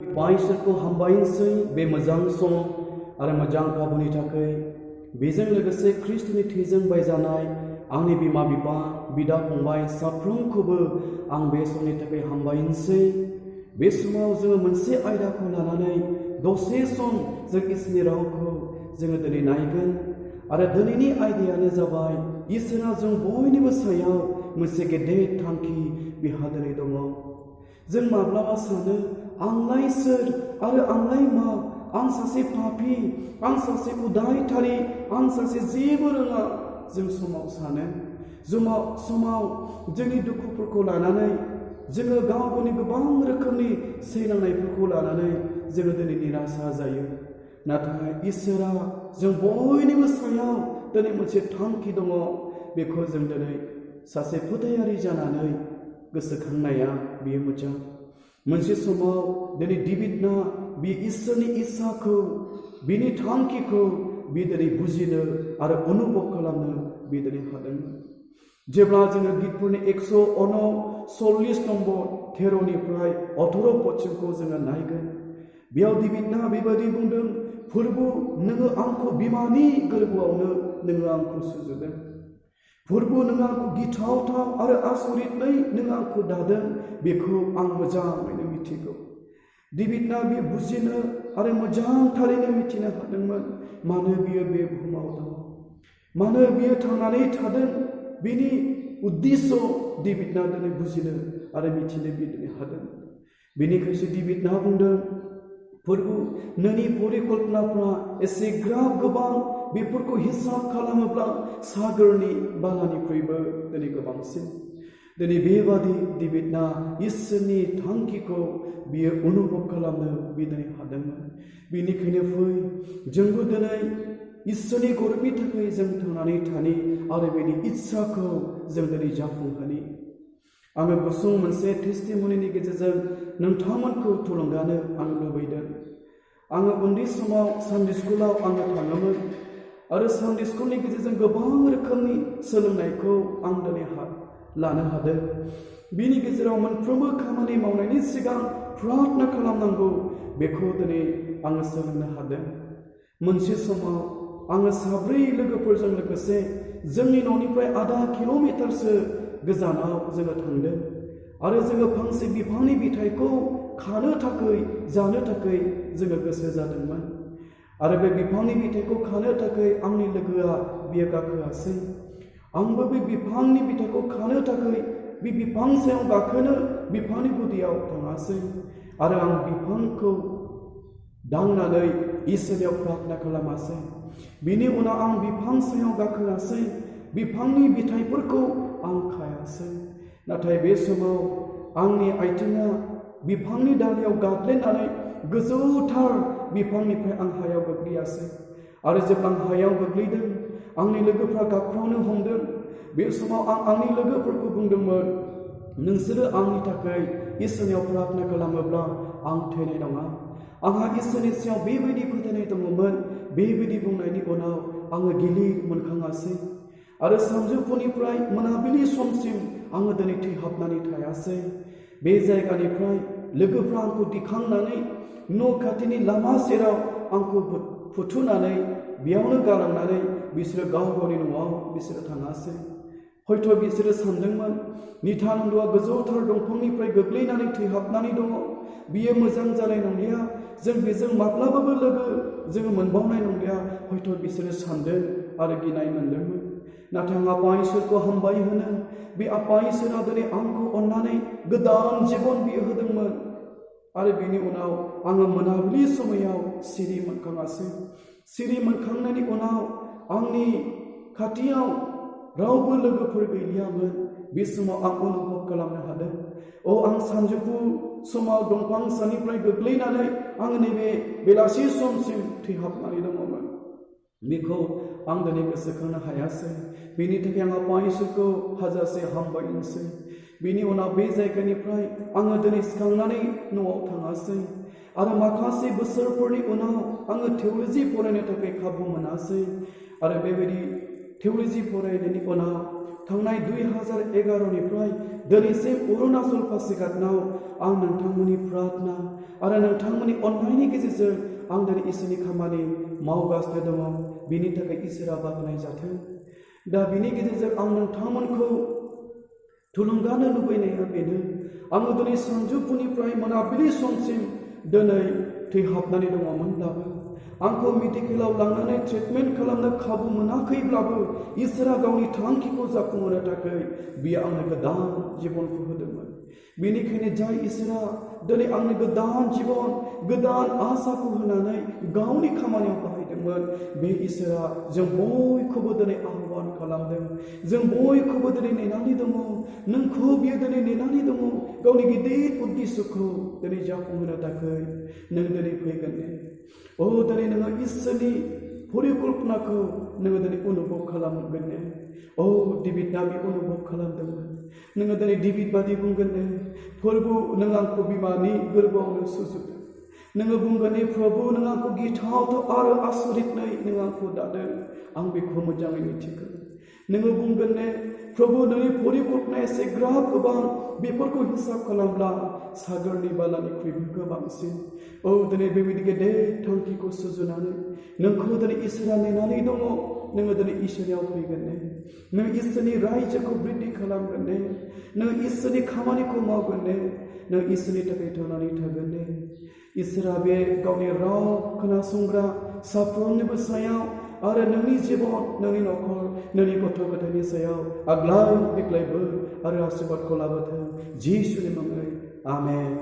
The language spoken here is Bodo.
बाइसोरखौ हामबायसै बे मोजां सम आरो मोजां खाबुनि थाखाय बेजों लोगोसे ख्रिस्टनि थैजों बायजानाय आंनि बिमा बिफा बिदा फंबाय साफ्रोमखौबो आं बे समनि थाखाय हामबायसै। बे समाव जोङो मोनसे आयदाखौ लानानै दसे सम जों इसोरनि रावखौ जोङो दिनै नायगोन आरो दिनैनि आयदायानो जाबाय इसोरा जों बयनिबो सायाव मोनसे गेदेर थांखि बिहा दिनै दङ। जों माब्लाबा सानो आंलाय सोर आरो आंलाय मा, आं सासे पापी, आं सासे उदायथारि, आं सासे जेबो रोङा। जों समाव सानो समाव जोंनि दुखुफोरखौ लानानै जोङो गाव गावनि गोबां रोखोमनि सैनांनायफोरखौ लानानै जोङो दिनै निराशा जायो। नाथाय इसोरा जों बयनिबो सायाव दिनै मोनसे थांखि दङ। बेखौ जों दिनै सासे फोथायारि जानानै गोसोखांनाया बेयो मोजां। मोनसे समाव दिनै डेभिडना बे इसोरनि इस्साखौ बिनि थांखिखौ बे दिनै बुजिनो आरो अनुभब खालामनो बे दिनै हादोंमोन। जेब्ला जोङो गितफोरनि 140 नम्बर 13निफ्राय 18 पदसिमखौ जोङो नायगोन, बेयाव डेभिडना बेबायदि बुंदों, प्रभु नोङो आंखौ बिमानि गोरबोआवनो नोङो आंखौ सुजुदों। प्रभु नों आंखौ गिथावथाव आरो आसरितै नों आंखौ दादों, बेखौ आं मोजाङैनो मिथिगौ। डेभिडना बे बुजिनो आरो मोजां थारैनो मिथिनो हादोंमोन मानो बियो बे बुहुमाव दं, मानो बियो थांनानै थादों। बिनि उद्देश्य डेभिडना दिनै बुजिनो आरो मिथिनो बिदिनो हादों। बेनिखायसो डेभिडना बुंदों, प्रभु नोंनि परिकल्पनाफ्रा एसेग्राब गोबां, बेफोरखौ हिसाब खालामोब्ला सागरनि बालानिख्रुइबो दिनै गोबांसिन। दिनै बेबादि डेभिडना इसोरनि थांखिखौ बियो अनुभब खालामनो दिनै हादोंमोन। बेनिखायनो फै जोंबो दिनै इसोरनि गरबनि थाखाय जों थांनानै थानि आरो बेनि इस्साखौ जों दिनै जाफुंहोनि। आङो गुसुं मोनसे टेस्टिमनिनि गेजेरजों नोंथांमोनखौ थुलुंगानो आं लुबैदों। आङो उन्दै समाव सानडे स्कुलाव आङो थाङोमोन आरो सानडे स्कुलनि गेजेरजों गोबां रोखोमनि सोलोंनायखौ आं दिनै लानो हादों। बिनि गेजेराव मोनफ्रोमबो खामानि मावनायनि सिगां प्रार्थना खालामनांगौ, बेखौ दिनै आङो सोलोंनो हादों। मोनसे समाव आङो 4 लोगोफोरजों लोगोसे जोंनि न'निफ्राय आधा किल'मिटारसो गोजानाव जोङो थांदों आरो जोङो फांसे बिफांनि बिथाइखौ खानो थाखाय जानो थाखाय जोङो गोसो जादोंमोन। आरो बे बिफांनि बिथाइखौ खानो थाखाय आंनि लोगोआ बियो गाखोआसै। आंबो बे बिफांनि बिथाइखौ खानो थाखाय बे बिफां सायाव गाखोनो बिफांनि गुदियाव थाङासै आरो आं बिफांखौ दांनानै इसोरनियाव प्रार्थना खालामासै। बिनि उनाव आं बिफां सायाव गाखोआसै, बिफांनि बिथाइफोरखौ आं खायासै। नाथाय बे समाव आंनि आथिङा बिफांनि दालायाव गाद्लिनानै गोजौथार बिफांनिफ्राय आं हायाव गोग्लैयासै। आरो जेब्ला आं हायाव गोग्लैदों, आंनि लोगोफ्रा गाबख्रावनो हमदों। बे समाव आं आंनि लोगोफोरखौ बुंदोंमोन, नोंसोरो आंनि थाखाय इसोरनियाव प्रार्थना खालामोब्ला आं थैनाय नङा। आंहा इसोरनि सायाव बेबायदि फोथायनाय दङमोन। बेबायदि बुंनायनि उनाव आङो गिलिर मोनखाङासै आरो सानजौफुनिफ्राय मोनाबिलि समसिम आङो दिनै थैहाबनानै थायासै। बे जायगानिफ्राय लोगोफ्रा आंखौ दिखांनानै न' खाथिनि लामा सेराव आंखौ फुथुनानै बेयावनो गालांनानै बिसोरो गाव गावनि न'आव बिसोरो थाङासै। हयथ' बिसोरो सानदोंमोन नित्यानन्दआ गोजौथार दंफांनिफ्राय गोग्लैनानै थैहाबनानै दङ, बियो मोजां जानाय नंलिया, जों बेजों माब्लाबाबो लोगो जोङो मोनबावनाय नंलिया। हयथ' बिसोरो सानदों आरो गिनाय मोनदोंमोन। नाथाय आं आफा इसोरखौ हामबाय होनो, बे आफा इसोरा दिनै आंखौ अननानै गोदान जिबन बियो होदोंमोन। आरो बेनि उनाव आङो मोनाबिलि समायाव सिरि मोनखाङासै। सिरि मोनखांनायनि उनाव आंनि खाथियाव रावबो लोगोफोर गैलियामोन। बे समाव आं अनुभब खालामनो हादों, आं सानजौफु समाव दंफां सानिफ्राय गोग्लैनानै आं नैबे बेलासि समसिम थैहाबनानै दङमोन। बेखौ आं दिनै गोसोखांनो हायासै। बेनि थाखाय आं आफा इसोरखौ हाजासे हामबाय होनसै। बेनि उनाव बे जायगानिफ्राय आङो दिनै सिखांनानै न'आव थाङासै आरो माखासे बोसोरफोरनि उनाव आङो थिय'ल'जि फरायनो थाखाय खाबु मोनासै। आरो बेबायदि थिय'ल'जि फरायनायनि उनाव थांनाय 2011निफ्राय दिनैसिम अरुणाचल पासिघाटनाव आं नोंथांमोननि प्रार्थना आरो नोंथांमोननि अननायनि गेजेरजों आं दिनै इसोरनि खामानि मावगासिनो दङ। बिनि थाखाय इसोरा बाख्नाय जाथों। दा बिनि गेजेरजों आं नोंथांमोनखौ थुलुंगानो लुबैनाया बेनो, आङो दिनै सानजौफुनिफ्राय मोनाबिलि समसिम दिनै थैहाबनानै दङमोनब्लाबो, आंखौ मेडिकेलाव लांनानै ट्रिटमेन्ट खालामनो खाबु मोनाखैब्लाबो इसोरा गावनि थांखिखौ जाफुंहोनो थाखाय बियो आंनो गोदान जिबनखौ होदोंमोन। बेनिखायनो जाय इसोरा दिनै आंनो गोदान जिबन, गोदान आसाखौ होनानै गावनि खामानियाव बाहायदोंमोन, बे इसोरा जों बयखौबो दिनै आह्वान खालामदों। जों बयखौबो दिनै नेनानै दङ। नोंखौ बियो दिनै नेनानै दङ। गावनि गिदिर उद्देश्यखौ दिनै जाफुंहोनो थाखाय नों दिनै फैगोन ने? दिनै नोङो इसोरनि परिकल्पनाखौ नोङो दिनै अनुभब खालामगोन ने? डेभिडआ बे अनुभब खालामदोंमोन। नोङो दिनै डेभिड बादि बुंगोन ने? प्रभु, नों आंखौ बिमानि गोरबोआवनो सुजुदों। नोङो बुंगोन ने, प्रभु, नों आंखौ गिथावथाव आरो आसरितनै नों आंखौ दादों। आं बेखौ मोजाङै मिथिगौ। नोङो बुंगोन ने, प्रभु, नोंनि परिकल्पनाया एसेग्राब गोबां, बेफोरखौ हिसाब खालामब्ला सागरनि बालानिख्रुइबो गोबांसिन। दिनै बेबायदि गेदेर थांखिखौ सुजुनानै नोंखौ दिनै इसोरा नेनानै दङ। नोङो दिनै इसोरनियाव फैगोन ने? नों इसोरनि रायजोखौ बृद्धि खालामगोन ने? नों इसोरनि खामानिखौ मावगोन ने? नों इसोरनि थाखाय थांनानै थागोन ने? इसोरा बे गावनि राव खोनासंग्रा साफ्रोमनिबो सायाव आरो नोंनि जिबन, नोंनि न'खर, नोंनि गथ' गथायनि सायाव आग्लाय बिग्लायबो आरो आशीर्बादखौ लाबोथों। जिसुनि मुङै आमेन।